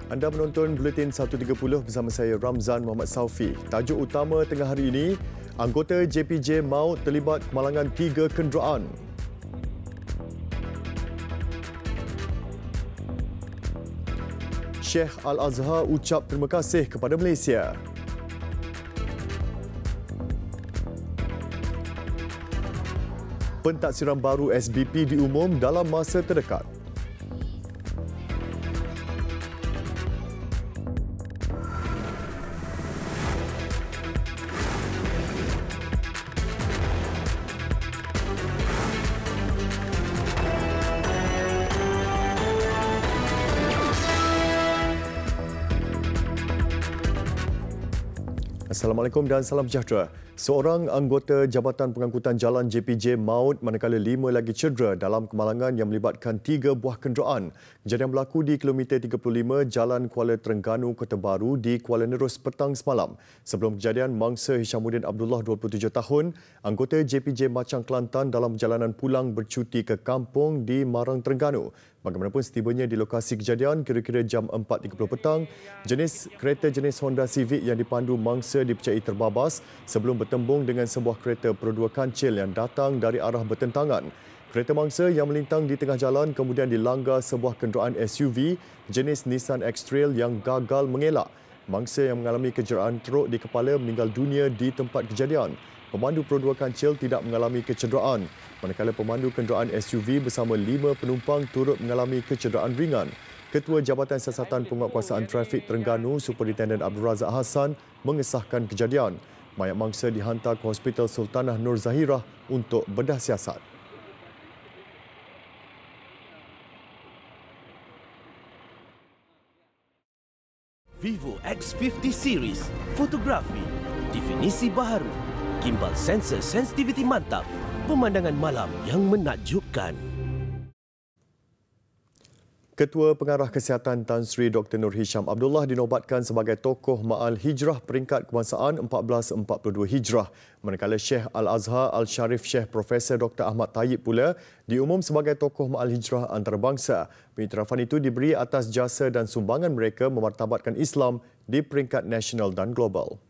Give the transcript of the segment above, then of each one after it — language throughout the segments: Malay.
Anda menonton Buletin 1.30 bersama saya Ramzan Muhammad Saufi. Tajuk utama tengah hari ini, anggota JPJ maut terlibat kemalangan 3 kenderaan. Sheikh Al-Azhar ucap terima kasih kepada Malaysia. Pentadsiran baru SBP diumum dalam masa terdekat. Assalamualaikum dan salam sejahtera. Seorang anggota Jabatan Pengangkutan Jalan JPJ maut manakala 5 lagi cedera dalam kemalangan yang melibatkan 3 buah kenderaan. Kejadian berlaku di kilometer 35 Jalan Kuala Terengganu, Kota Baru di Kuala Nerus petang semalam. Sebelum kejadian, mangsa Hishamuddin Abdullah 27 tahun, anggota JPJ Macang Kelantan dalam perjalanan pulang bercuti ke kampung di Marang, Terengganu. Bagaimanapun setibanya di lokasi kejadian kira-kira jam 4.30 petang, kereta jenis Honda Civic yang dipandu mangsa dipercayai terbabas sebelum bertembung dengan sebuah kereta perdua kancil yang datang dari arah bertentangan. Kereta mangsa yang melintang di tengah jalan kemudian dilanggar sebuah kenderaan SUV jenis Nissan X-Trail yang gagal mengelak. Mangsa yang mengalami kejeraan teruk di kepala meninggal dunia di tempat kejadian. Pemandu perdua kancil tidak mengalami kecederaan, manakala pemandu kenderaan SUV bersama 5 penumpang turut mengalami kecederaan ringan. Ketua Jabatan Siasatan Penguatkuasaan Trafik Terengganu, Superintendent Abdul Razak Hassan mengesahkan kejadian. Mayat mangsa dihantar ke Hospital Sultanah Nur Zahirah untuk bedah siasat. Vivo X50 Series, fotografi, definisi baharu, gimbal sensor sensitiviti mantap, pemandangan malam yang menakjubkan. Ketua Pengarah Kesihatan Tan Sri Dr. Nur Hisham Abdullah dinobatkan sebagai tokoh Ma'al Hijrah peringkat kebangsaan 1442 Hijrah. Manakala Sheikh Al-Azhar Al-Sharif Sheikh Profesor Dr. Ahmad Tayyib pula diumum sebagai tokoh Ma'al Hijrah antarabangsa. Pengiktirafan itu diberi atas jasa dan sumbangan mereka memartabatkan Islam di peringkat nasional dan global.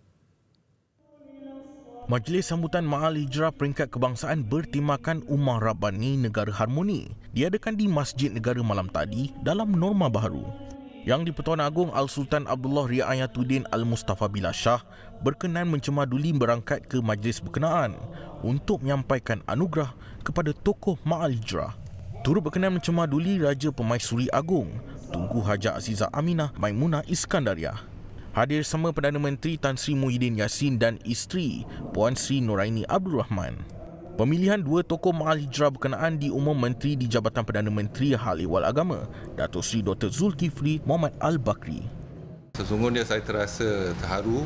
Majlis sambutan Ma'al Hijrah peringkat kebangsaan bertemakan Ummah Rabbani Negara Harmoni diadakan di Masjid Negara malam tadi dalam norma baharu. Yang di-Pertuan Agong Al-Sultan Abdullah Riayatuddin Al-Mustafa Billah Shah berkenan mencemaduli berangkat ke majlis berkenaan untuk menyampaikan anugerah kepada tokoh Ma'al Hijrah. Turut berkenan mencemaduli Raja Pemaisuri Agong Tunku Hajah Azizah Aminah Maimunah Iskandariah. Hadir sama Perdana Menteri Tan Sri Muhyiddin Yassin dan isteri Puan Sri Nuraini Abdul Rahman. Pemilihan 2 tokoh Ma'al Hijrah berkenaan diumum Menteri di Jabatan Perdana Menteri Hal Ehwal Agama, Datuk Seri Dr. Zulkifli Muhammad Al-Bakri. Sesungguhnya saya terasa terharu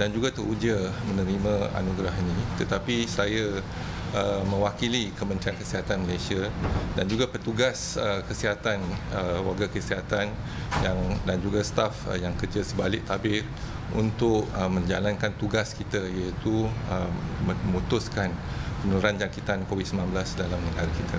dan juga teruja menerima anugerah ini. Tetapi saya mewakili Kementerian Kesihatan Malaysia dan juga petugas kesihatan, warga kesihatan dan juga staf yang kerja sebalik tabir untuk menjalankan tugas kita, iaitu memutuskan penurunan jangkitan COVID-19 dalam negara kita.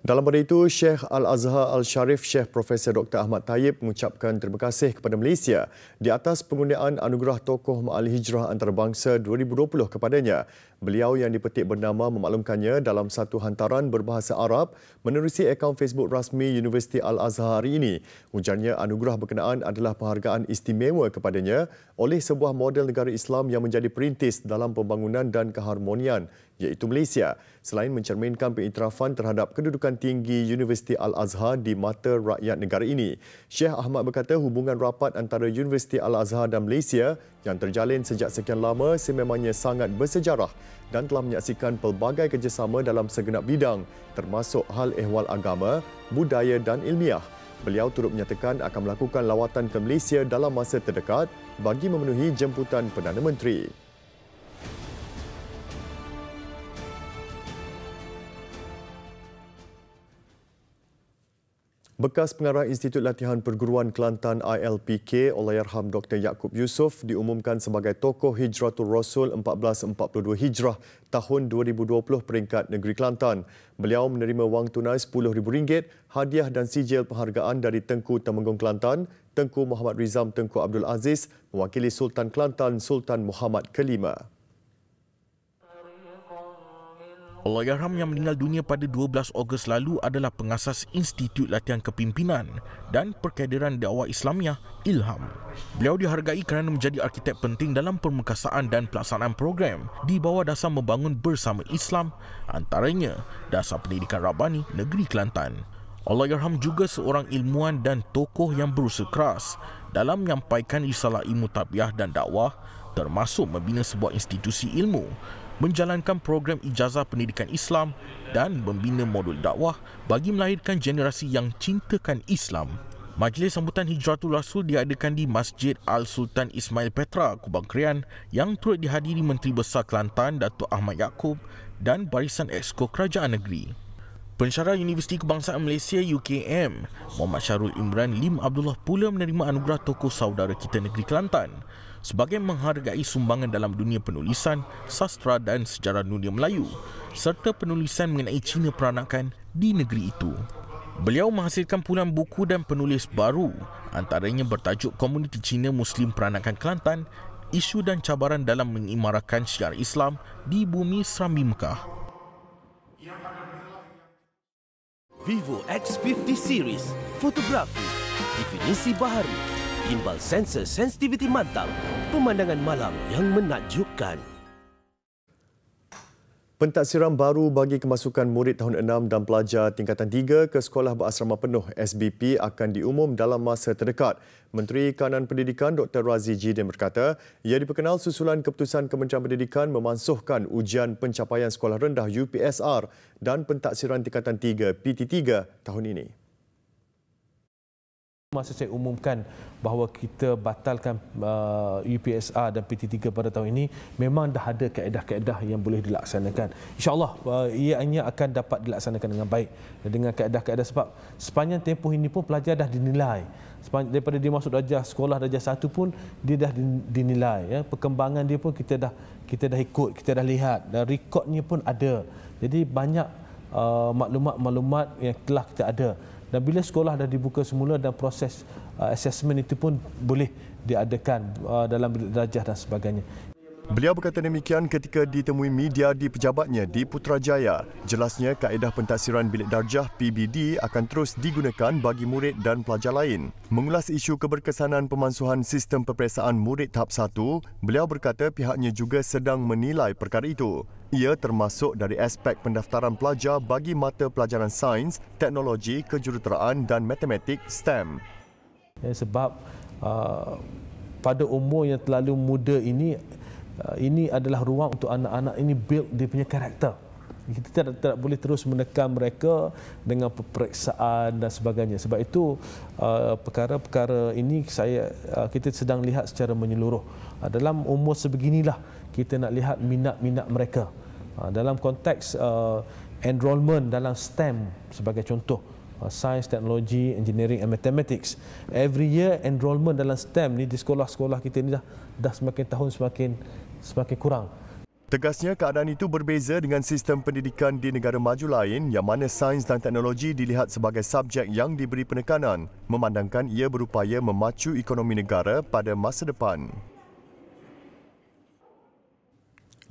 Dalam pada itu, Sheikh Al-Azhar Al-Sharif Sheikh Profesor Dr. Ahmad Tayyib mengucapkan terima kasih kepada Malaysia di atas penggunaan anugerah tokoh Ma'al Hijrah antarabangsa 2020 kepadanya. Beliau yang dipetik bernama memaklumkannya dalam satu hantaran berbahasa Arab menerusi akaun Facebook rasmi Universiti Al-Azhar hari ini. Ujarnya anugerah berkenaan adalah penghargaan istimewa kepadanya oleh sebuah model negara Islam yang menjadi perintis dalam pembangunan dan keharmonian, iaitu Malaysia. Selain mencerminkan pengiktirafan terhadap kedudukan tinggi Universiti Al-Azhar di mata rakyat negara ini, Syekh Ahmad berkata hubungan rapat antara Universiti Al-Azhar dan Malaysia yang terjalin sejak sekian lama sememangnya sangat bersejarah dan telah menyaksikan pelbagai kerjasama dalam segenap bidang termasuk hal ehwal agama, budaya dan ilmiah. Beliau turut menyatakan akan melakukan lawatan ke Malaysia dalam masa terdekat bagi memenuhi jemputan Perdana Menteri. Bekas pengarah Institut Latihan Perguruan Kelantan ILPK, Allahyarham Dr. Yaakob Yusof diumumkan sebagai tokoh Hijratul Rasul 1442 Hijrah tahun 2020 peringkat negeri Kelantan. Beliau menerima wang tunai RM10,000, hadiah dan sijil penghargaan dari Tengku Temenggung Kelantan, Tengku Muhammad Rizam Tengku Abdul Aziz, mewakili Sultan Kelantan Sultan Muhammad Kelima. Allahyarham yang meninggal dunia pada 12 Ogos lalu adalah pengasas Institut Latihan Kepimpinan dan Perkaderan Dakwah Islamiah Ilham. Beliau dihargai kerana menjadi arkitek penting dalam permukasaan dan pelaksanaan program di bawah dasar membangun bersama Islam, antaranya Dasar Pendidikan Rabbani Negeri Kelantan. Allahyarham juga seorang ilmuwan dan tokoh yang berusaha keras dalam menyampaikan risalah ilmu tarbiyah dan dakwah, termasuk membina sebuah institusi ilmu, menjalankan program ijazah pendidikan Islam dan membina modul dakwah bagi melahirkan generasi yang cintakan Islam. Majlis sambutan Hijratul Rasul diadakan di Masjid Al-Sultan Ismail Petra, Kubang Krian yang turut dihadiri Menteri Besar Kelantan Datuk Ahmad Yaakob dan Barisan Exco Kerajaan Negeri. Pensyarah Universiti Kebangsaan Malaysia UKM, Muhammad Syarul Imran Lim Abdullah pula menerima anugerah tokoh saudara kita negeri Kelantan sebagai menghargai sumbangan dalam dunia penulisan, sastra dan sejarah dunia Melayu serta penulisan mengenai Cina peranakan di negeri itu. Beliau menghasilkan puluhan buku dan penulis baru, antaranya bertajuk Komuniti Cina Muslim Peranakan Kelantan, Isu dan Cabaran dalam Mengimarakan Syiar Islam di Bumi Serambi Mekah. Vivo X50 Series, fotografi, definisi baharu, gimbal sensor sensitiviti mantap, pemandangan malam yang menakjubkan. Pentaksiran baru bagi kemasukan murid tahun 6 dan pelajar tingkatan 3 ke Sekolah Berasrama Penuh SBP akan diumum dalam masa terdekat. Menteri Kanan Pendidikan Dr. Razi Jidin berkata, ia diperkenal susulan keputusan Kementerian Pendidikan memansuhkan ujian pencapaian sekolah rendah UPSR dan pentaksiran tingkatan 3 PT3 tahun ini. Masa saya umumkan bahawa kita batalkan UPSR dan PT3 pada tahun ini, memang dah ada kaedah-kaedah yang boleh dilaksanakan. InsyaAllah ianya akan dapat dilaksanakan dengan baik dengan kaedah-kaedah, sebab sepanjang tempoh ini pun pelajar dah dinilai. Daripada dia masuk darjah sekolah darjah 1 pun dia dah dinilai, ya. Perkembangan dia pun kita dah ikut, kita dah lihat, dan rekodnya pun ada. Jadi banyak maklumat-maklumat yang telah kita ada. Dan bila sekolah dah dibuka semula dan proses assessment itu pun boleh diadakan dalam bilik darjah dan sebagainya. Beliau berkata demikian ketika ditemui media di pejabatnya di Putrajaya. Jelasnya kaedah pentaksiran bilik darjah PBD akan terus digunakan bagi murid dan pelajar lain. Mengulas isu keberkesanan pemansuhan sistem peperiksaan murid tahap 1, beliau berkata pihaknya juga sedang menilai perkara itu. Ia termasuk dari aspek pendaftaran pelajar bagi mata pelajaran sains, teknologi, kejuruteraan dan matematik STEM. Sebab pada umur yang terlalu muda ini adalah ruang untuk anak-anak ini build dia punya karakter. Kita tidak boleh terus menekan mereka dengan peperiksaan dan sebagainya. Sebab itu perkara-perkara ini kita sedang lihat secara menyeluruh. Dalam umur sebeginilah kita nak lihat minat-minat mereka. Dalam konteks enrolment dalam STEM sebagai contoh, Science, Technology, Engineering and Mathematics. Every year enrolment dalam STEM ni di sekolah-sekolah kita ni dah semakin tahun semakin kurang. Tegasnya keadaan itu berbeza dengan sistem pendidikan di negara maju lain yang mana sains dan teknologi dilihat sebagai subjek yang diberi penekanan, memandangkan ia berupaya memacu ekonomi negara pada masa depan.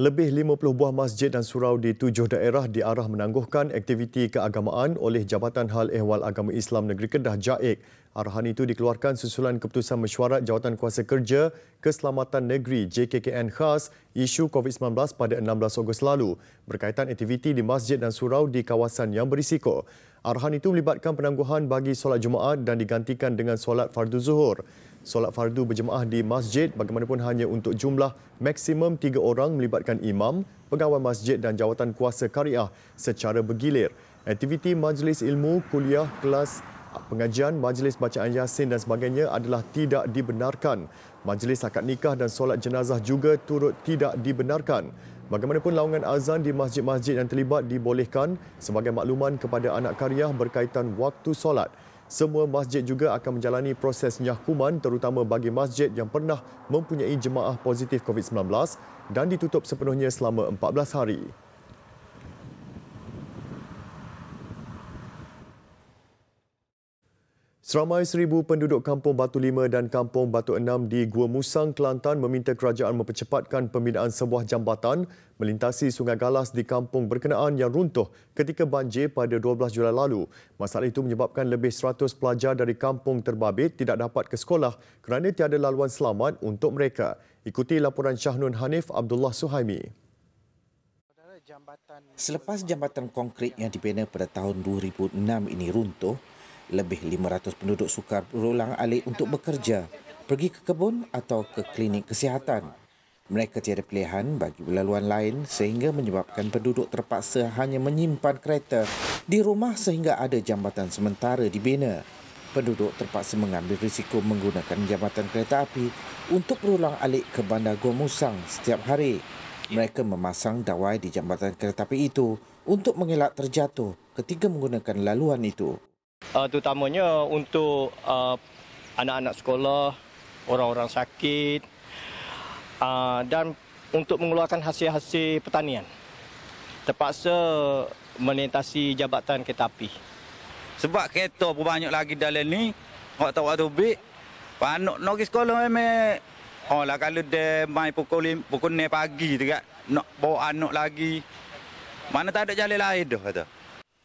Lebih 50 buah masjid dan surau di 7 daerah diarah menangguhkan aktiviti keagamaan oleh Jabatan Hal Ehwal Agama Islam Negeri Kedah JAIK. Arahan itu dikeluarkan susulan keputusan mesyuarat Jawatan Kuasa Kerja Keselamatan Negeri JKKN khas isu COVID-19 pada 16 Ogos lalu berkaitan aktiviti di masjid dan surau di kawasan yang berisiko. Arahan itu melibatkan penangguhan bagi solat Jumaat dan digantikan dengan solat fardu zuhur. Solat fardu berjemaah di masjid bagaimanapun hanya untuk jumlah maksimum 3 orang melibatkan imam, pegawai masjid dan jawatan kuasa kariah secara bergilir. Aktiviti majlis ilmu, kuliah, kelas, pengajian, majlis bacaan Yasin dan sebagainya adalah tidak dibenarkan. Majlis akad nikah dan solat jenazah juga turut tidak dibenarkan. Bagaimanapun laungan azan di masjid-masjid yang terlibat dibolehkan sebagai makluman kepada anak kariah berkaitan waktu solat. Semua masjid juga akan menjalani proses nyahkuman terutama bagi masjid yang pernah mempunyai jemaah positif COVID-19 dan ditutup sepenuhnya selama 14 hari. Seramai 1,000 penduduk Kampung Batu 5 dan Kampung Batu 6 di Gua Musang, Kelantan meminta kerajaan mempercepatkan pembinaan sebuah jambatan melintasi Sungai Galas di kampung berkenaan yang runtuh ketika banjir pada 12 Julai lalu. Masalah itu menyebabkan lebih 100 pelajar dari kampung terbabit tidak dapat ke sekolah kerana tiada laluan selamat untuk mereka. Ikuti laporan Syahnun Hanif Abdullah Suhaimi. Selepas jambatan konkrit yang dibina pada tahun 2006 ini runtuh, lebih 500 penduduk sukar berulang-alik untuk bekerja, pergi ke kebun atau ke klinik kesihatan. Mereka tiada pilihan bagi laluan lain sehingga menyebabkan penduduk terpaksa hanya menyimpan kereta di rumah sehingga ada jambatan sementara dibina. Penduduk terpaksa mengambil risiko menggunakan jambatan kereta api untuk berulang-alik ke Bandar Gua Musang setiap hari. Mereka memasang dawai di jambatan kereta api itu untuk mengelak terjatuh ketika menggunakan laluan itu. Terutamanya untuk anak-anak sekolah, orang-orang sakit dan untuk mengeluarkan hasil-hasil pertanian. Terpaksa melintasi jambatan kereta api. Sebab kereta pun banyak lagi dalam ni, waktu-waktu bik, anak nak pergi sekolah memang, lah kalau dia main pukul 6 pagi tu kan, nak bawa anak lagi, mana tak ada jalan lain dah kata.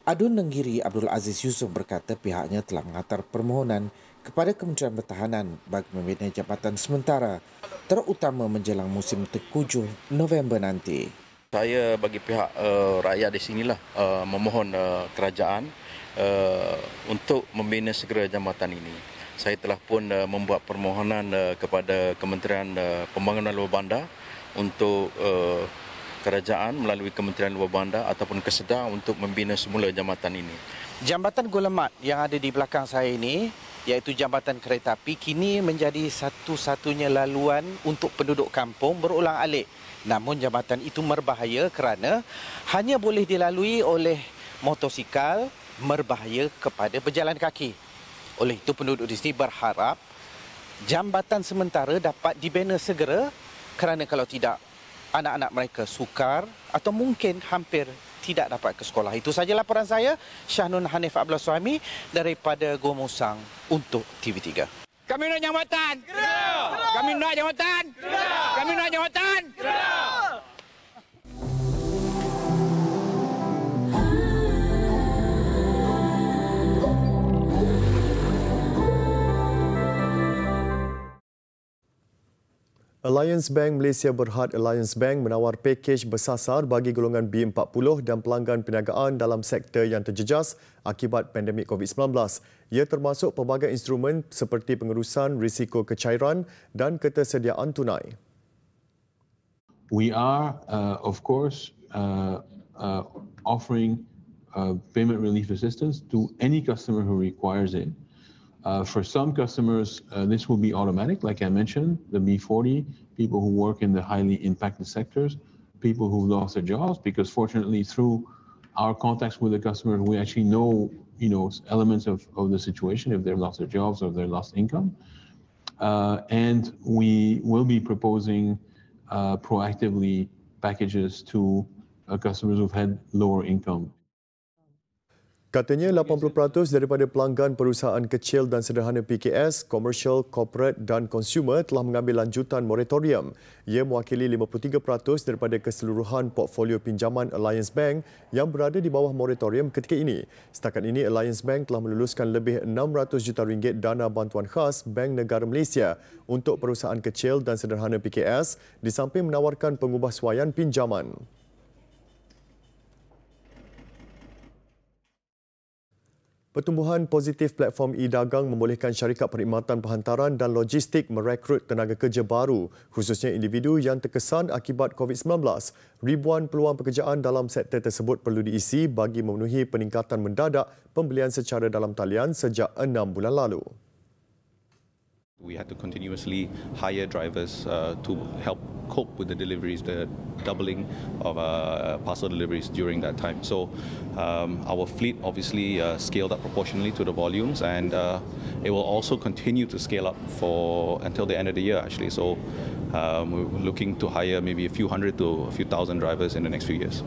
Adun Nenggiri Abdul Aziz Yusof berkata pihaknya telah menghantar permohonan kepada Kementerian Pertahanan bagi membina jambatan sementara, terutama menjelang musim terkujuh November nanti. Saya bagi pihak rakyat di sinilah memohon kerajaan untuk membina segera jambatan ini. Saya telah pun membuat permohonan kepada Kementerian Pembangunan Luar Bandar untuk kerajaan melalui Kementerian Luar Bandar ataupun Kesedar untuk membina semula jambatan ini. Jambatan Gulamat yang ada di belakang saya ini, iaitu jambatan kereta api, kini menjadi satu-satunya laluan untuk penduduk kampung berulang-alik. Namun jambatan itu berbahaya kerana hanya boleh dilalui oleh motosikal, berbahaya kepada pejalan kaki. Oleh itu penduduk di sini berharap jambatan sementara dapat dibina segera kerana kalau tidak, anak-anak mereka sukar atau mungkin hampir tidak dapat ke sekolah. Itu sahaja laporan saya, Syahnun Hanif Abdullah Suhaimi daripada Gua Musang untuk TV3. Kami nak jambatan! Kami nak jambatan! Kami nak jambatan! Alliance Bank Malaysia Berhad Alliance Bank menawar pakej bersasar bagi golongan B40 dan pelanggan perniagaan dalam sektor yang terjejas akibat pandemik COVID-19. Ia termasuk pelbagai instrumen seperti pengurusan risiko kecairan dan ketersediaan tunai. We are, of course, offering payment relief assistance to any customer who requires it. For some customers, this will be automatic, like I mentioned, the B40, people who work in the highly impacted sectors, people who lost their jobs, because fortunately through our contacts with the customer, we actually know, elements of the situation, if they've lost their jobs or they've lost income. And we will be proposing proactively packages to customers who've had lower income. Katanya 80% daripada pelanggan perusahaan kecil dan sederhana PKS, commercial, corporate dan consumer telah mengambil lanjutan moratorium. Ia mewakili 53% daripada keseluruhan portfolio pinjaman Alliance Bank yang berada di bawah moratorium ketika ini. Setakat ini, Alliance Bank telah meluluskan lebih 600 juta ringgit dana bantuan khas Bank Negara Malaysia untuk perusahaan kecil dan sederhana PKS di samping menawarkan pengubahsuaian pinjaman. Pertumbuhan positif platform e-dagang membolehkan syarikat perkhidmatan penghantaran dan logistik merekrut tenaga kerja baru, khususnya individu yang terkesan akibat COVID-19. Ribuan peluang pekerjaan dalam sektor tersebut perlu diisi bagi memenuhi peningkatan mendadak pembelian secara dalam talian sejak 6 bulan lalu. We had to continuously hire drivers to help cope with the deliveries, the doubling of parcel deliveries during that time. So our fleet obviously scaled up proportionally to the volumes, and it will also continue to scale up until the end of the year actually. So we're looking to hire maybe a few hundred to a few thousand drivers in the next few years.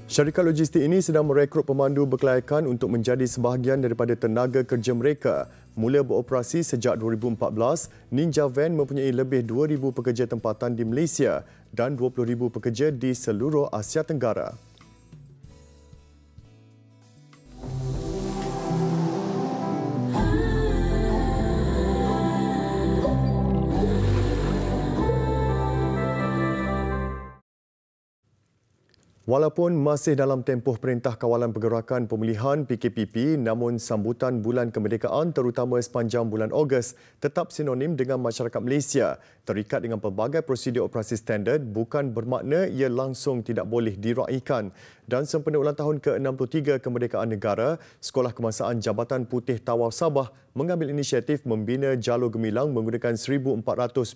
Syarikat logistik ini sedang merekrut pemandu berkelayakan untuk menjadi sebahagian daripada tenaga kerja mereka. Mula beroperasi sejak 2014, Ninja Van mempunyai lebih 2,000 pekerja tempatan di Malaysia dan 20,000 pekerja di seluruh Asia Tenggara. Walaupun masih dalam tempoh Perintah Kawalan Pergerakan Pemulihan PKPP, namun sambutan Bulan Kemerdekaan terutama sepanjang bulan Ogos tetap sinonim dengan masyarakat Malaysia. Terikat dengan pelbagai prosedur operasi standard bukan bermakna ia langsung tidak boleh diraihkan. Dan sempena ulang tahun ke-63 kemerdekaan negara, Sekolah Kebangsaan Jabatan Putih Tawau Sabah mengambil inisiatif membina jalur gemilang menggunakan 1,400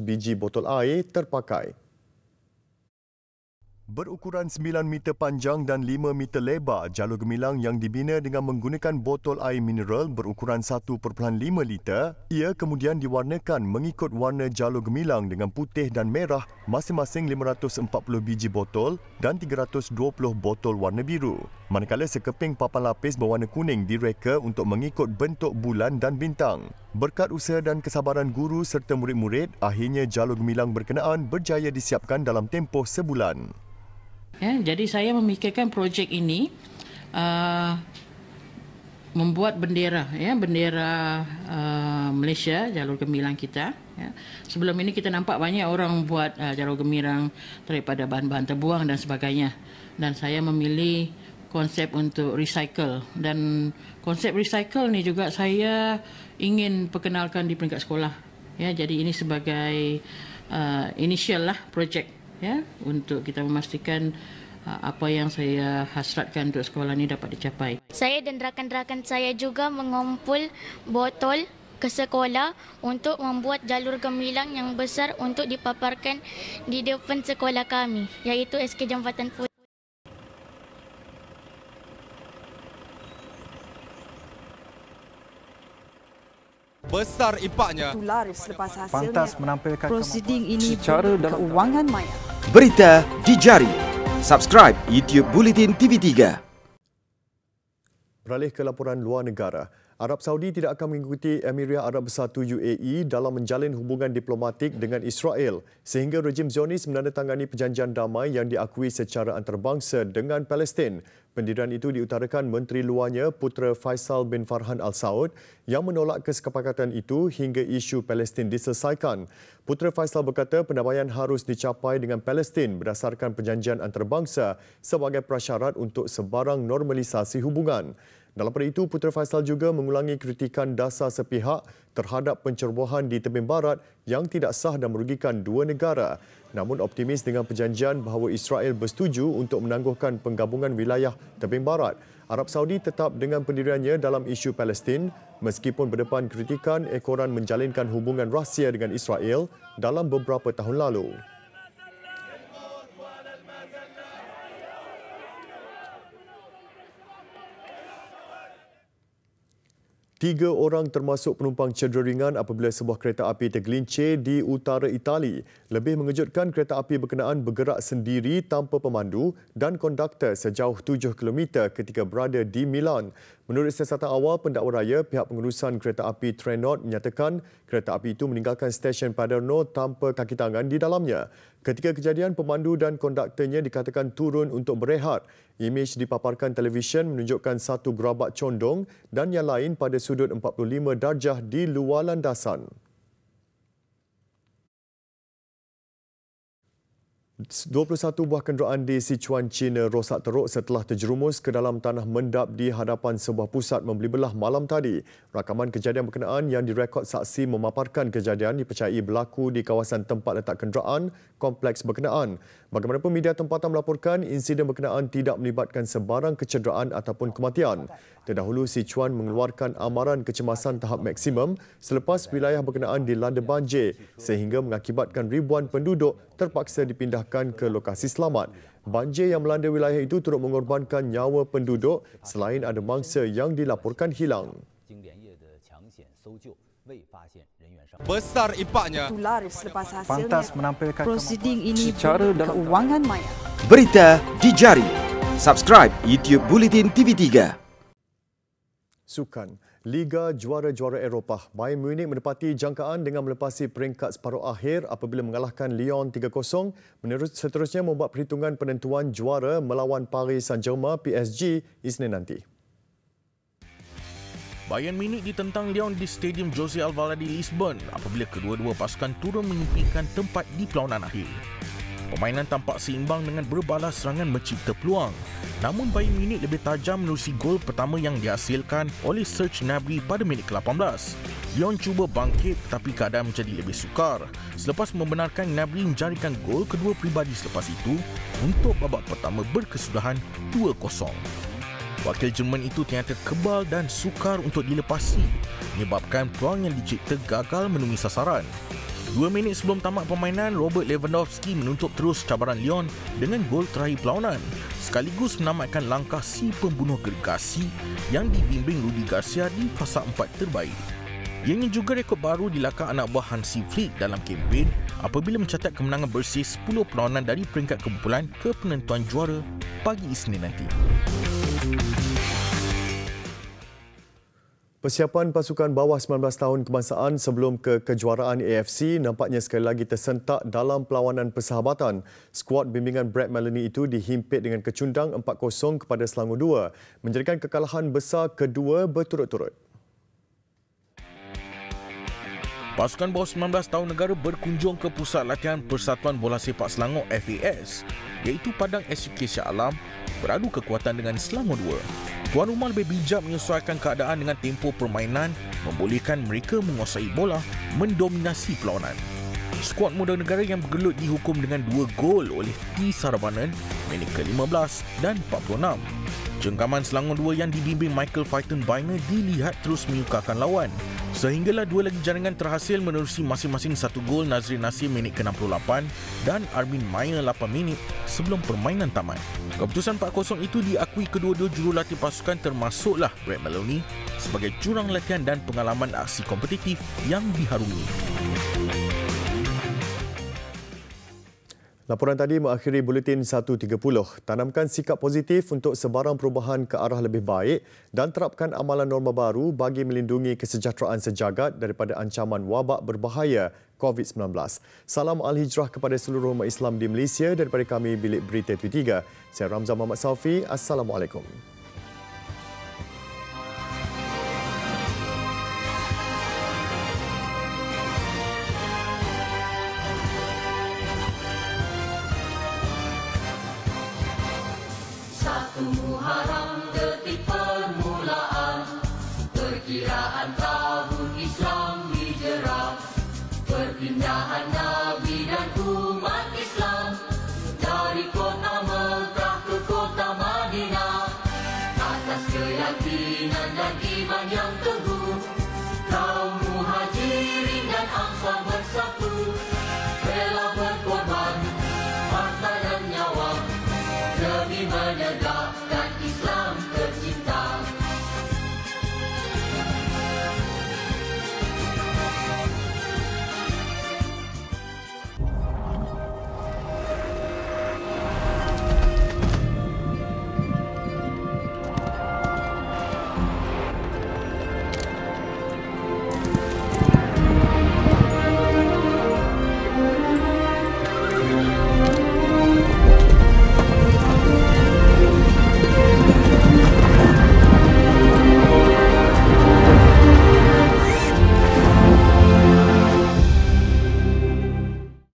biji botol air terpakai. Berukuran 9 meter panjang dan 5 meter lebar, jalur gemilang yang dibina dengan menggunakan botol air mineral berukuran 1.5 liter, ia kemudian diwarnakan mengikut warna jalur gemilang dengan putih dan merah, masing-masing 540 biji botol dan 320 botol warna biru. Manakala sekeping papan lapis berwarna kuning direka untuk mengikut bentuk bulan dan bintang. Berkat usaha dan kesabaran guru serta murid-murid, akhirnya jalur gemilang berkenaan berjaya disiapkan dalam tempoh sebulan. Ya, jadi saya memikirkan projek ini membuat bendera, ya, bendera Malaysia, jalur gemilang kita. Ya. Sebelum ini kita nampak banyak orang buat jalur gemilang daripada bahan-bahan terbuang dan sebagainya. Dan saya memilih konsep untuk recycle. Dan konsep recycle ni juga saya ingin perkenalkan di peringkat sekolah. Ya, jadi ini sebagai initial lah projek, ya, untuk kita memastikan apa yang saya hasratkan untuk sekolah ini dapat dicapai. Saya dan rakan-rakan saya juga mengumpul botol ke sekolah untuk membuat jalur gemilang yang besar untuk dipaparkan di depan sekolah kami, iaitu SK Jambatan Putih. Besar impaknya. Selepas hasilnya, pantas menampilkan prosiding ini secara dalam keuangan maya. Berita di jari. Subscribe YouTube Bulletin TV3. Beralih ke laporan luar negara, Arab Saudi tidak akan mengikuti Emirat Arab Bersatu UAE dalam menjalin hubungan diplomatik dengan Israel sehingga rejim Zionis menandatangani perjanjian damai yang diakui secara antarabangsa dengan Palestin. Pendirian itu diutarakan Menteri Luarnya Putera Faisal bin Farhan Al Saud yang menolak kesepakatan itu hingga isu Palestin diselesaikan. Putera Faisal berkata pendamaian harus dicapai dengan Palestin berdasarkan perjanjian antarabangsa sebagai prasyarat untuk sebarang normalisasi hubungan. Dalam pada itu, Putera Faisal juga mengulangi kritikan dasar sepihak terhadap pencerobohan di tebing barat yang tidak sah dan merugikan dua negara. Namun optimis dengan perjanjian bahawa Israel bersetuju untuk menangguhkan penggabungan wilayah tebing barat. Arab Saudi tetap dengan pendiriannya dalam isu Palestin meskipun berdepan kritikan ekoran menjalinkan hubungan rahsia dengan Israel dalam beberapa tahun lalu. 3 orang termasuk penumpang cedera ringan apabila sebuah kereta api tergelincir di utara Itali. Lebih mengejutkan, kereta api berkenaan bergerak sendiri tanpa pemandu dan konduktor sejauh 7 km ketika berada di Milan. Menurut siasatan awal pendakwa raya, pihak pengurusan kereta api Trenord menyatakan kereta api itu meninggalkan stesen Paderno tanpa kaki tangan di dalamnya. Ketika kejadian, pemandu dan konduktornya dikatakan turun untuk berehat. Imej dipaparkan televisyen menunjukkan satu gerabak condong dan yang lain pada sudut 45 darjah di luar landasan. 21 buah kenderaan di Sichuan, China rosak teruk setelah terjerumus ke dalam tanah mendap di hadapan sebuah pusat membeli belah malam tadi. Rakaman kejadian berkenaan yang direkod saksi memaparkan kejadian dipercayai berlaku di kawasan tempat letak kenderaan kompleks berkenaan. Bagaimanapun media tempatan melaporkan insiden berkenaan tidak melibatkan sebarang kecederaan ataupun kematian. Terdahulu, Sichuan mengeluarkan amaran kecemasan tahap maksimum selepas wilayah berkenaan dilanda banjir sehingga mengakibatkan ribuan penduduk terpaksa dipindahkan ke lokasi selamat. Banjir yang melanda wilayah itu turut mengorbankan nyawa penduduk selain ada mangsa yang dilaporkan hilang. Besar impaknya. Pantas menampilkan prosiding ini secara keuangan maya. Berita di jari. Subscribe YouTube Bulletin TV3. Sukan. Liga Juara-Juara Eropah, Bayern Munich menepati jangkaan dengan melepasi peringkat separuh akhir apabila mengalahkan Lyon 3-0. Seterusnya membuat perhitungan penentuan juara melawan Paris Saint-Germain PSG Isnin nanti. Bayern Munich ditentang Lyon di Stadium José Alvalade Lisbon apabila kedua-dua pasukan turun menyempitkan tempat di perlawanan akhir. Permainan tampak seimbang dengan berbalas serangan mencipta peluang. Namun Bayern Munich lebih tajam menerusi gol pertama yang dihasilkan oleh Serge Gnabry pada minit ke-18. Lyon cuba bangkit tetapi keadaan menjadi lebih sukar selepas membenarkan Gnabry menjarikan gol kedua peribadi selepas itu untuk babak pertama berkesudahan 2-0. Wakil Jerman itu ternyata kebal dan sukar untuk dilepasi menyebabkan peluang yang dicipta gagal menemui sasaran. 2 minit sebelum tamat permainan, Robert Lewandowski menutup terus cabaran Lyon dengan gol terakhir perlawanan sekaligus menamatkan langkah si pembunuh gergasi yang dibimbing Rudi Garcia di fasa 4 terbaik. Ianya juga rekod baru di lakar anak buah Hansi Flick dalam kempen apabila mencatat kemenangan bersih 10 perlawanan dari peringkat kumpulan ke penentuan juara pagi Isnin nanti. Persiapan pasukan bawah 19 tahun kebangsaan sebelum ke kejuaraan AFC nampaknya sekali lagi tersentak dalam perlawanan persahabatan. Skuad bimbingan Brad Maloney itu dihimpit dengan kecundang 4-0 kepada Selangor 2, menjadikan kekalahan besar kedua berturut-turut. Pasukan bawah 19 tahun negara berkunjung ke pusat latihan Persatuan Bola Sepak Selangor FAS iaitu Padang SUK Shah Alam beradu kekuatan dengan Selangor 2. Tuan rumah lebih bijak menyesuaikan keadaan dengan tempo permainan membolehkan mereka menguasai bola mendominasi perlawanan. Skuad muda negara yang bergelut dihukum dengan 2 gol oleh T. Saravanan minit ke-15 dan 46. Jengkaman Selangor 2 yang dibimbing Michael Faitenbeiner dilihat terus menyukarkan lawan. Sehinggalah 2 lagi jaringan terhasil menerusi masing-masing 1 gol Nazrin Nasir minit ke-68 dan Armin Mayer 8 minit sebelum permainan tamat. Keputusan 4-0 itu diakui kedua-dua jurulatih pasukan termasuklah Brad Maloney sebagai jurang latihan dan pengalaman aksi kompetitif yang diharungi. Laporan tadi mengakhiri Buletin 1.30. Tanamkan sikap positif untuk sebarang perubahan ke arah lebih baik dan terapkan amalan norma baru bagi melindungi kesejahteraan sejagat daripada ancaman wabak berbahaya COVID-19. Salam Al-Hijrah kepada seluruh umat Islam di Malaysia daripada kami Bilik Berita TV3. Saya Ramzan Muhammad Saufi. Assalamualaikum. Muharram detik permulaan perkiraan tahun Islam Hijrah, perpindahan Nabi dan umat Islam dari kota Mekah ke kota Madinah. Atas keyakinan dan iman yang teguh, kaum muhajirin dan ansar bersatu